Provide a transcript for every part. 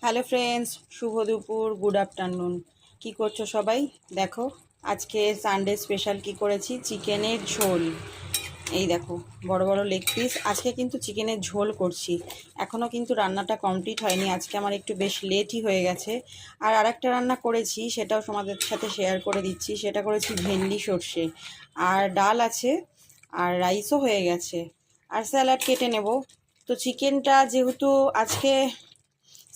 Hello friends, শুভ দুপুর, good afternoon. কি করছো সবাই? দেখো আজকে সানডে স্পেশাল কি করেছি, চিকেনের ঝোল। এই দেখো বড় বড় লেগ পিস। আজকে কিন্তু চিকেনের ঝোল করছি, এখনও কিন্তু রান্নাটা কমপ্লিট হয়নি। আজকে আমার একটু বেশ লেটই হয়ে গেছে। আর আরেকটা রান্না করেছি, সেটাও তোমাদের সাথে শেয়ার করে দিচ্ছি। সেটা করেছি ভেন্ডি সর্ষে, আর ডাল আছে, আর রাইসও হয়ে গেছে, আর স্যালাড কেটে নেব। তো চিকেনটা যেহেতু আজকে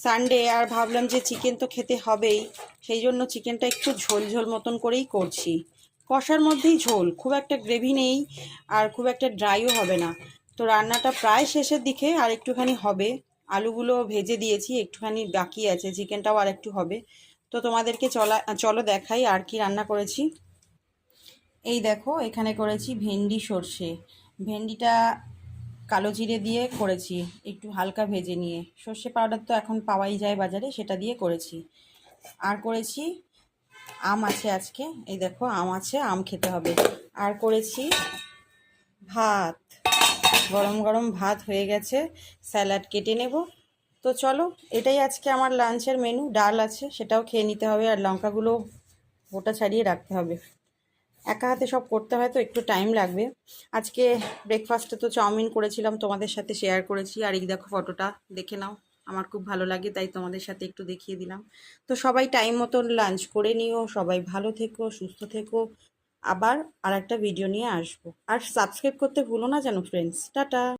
সানডে, আর ভাবলাম যে চিকেন তো খেতে হবেই, সেই জন্য চিকেনটা একটু ঝোল ঝোল মতন করেই করছি। কষার মধ্যেই ঝোল, খুব একটা গ্রেভি নেই, আর খুব একটা ড্রাইও হবে না। তো রান্নাটা প্রায় শেষের দিকে, আর একটুখানি হবে। আলুগুলো ভেজে দিয়েছি, একটুখানি বাকি আছে, চিকেনটাও আর একটু হবে। তো তোমাদেরকে চলো দেখাই আর কি রান্না করেছি। এই দেখো, এখানে করেছি ভেন্ডি সর্ষে। ভেন্ডিটা কালো জিরে দিয়ে করেছি, একটু হালকা ভেজে নিয়ে। সর্ষে পাউডার তো এখন পাওয়াই যায় বাজারে, সেটা দিয়ে করেছি। আর করেছি আম আছে আজকে, এই দেখো আম আছে, আম খেতে হবে। আর করেছি ভাত, গরম গরম ভাত হয়ে গেছে। স্যালাড কেটে নেব। তো চলো, এটাই আজকে আমার লাঞ্চের মেনু। ডাল আছে, সেটাও খেয়ে নিতে হবে, আর লঙ্কাগুলো গোটা ছাড়িয়ে রাখতে হবে। একা হাতে সব করতে হয় তো একটু টাইম লাগবে। আজকে ব্রেকফাস্টে তো চাউমিন করেছিলাম, তোমাদের সাথে শেয়ার করেছি। আর এই দেখো ফটোটা, দেখে নাও, আমার খুব ভালো লাগে তাই তোমাদের সাথে একটু দেখিয়ে দিলাম। তো সবাই টাইম মতন লাঞ্চ করে নিও, সবাই ভালো থেকো, সুস্থ থেকো। আবার আর একটা ভিডিও নিয়ে আসবো। আর সাবস্ক্রাইব করতে ভুলো না যেন ফ্রেন্ডস। টাটা।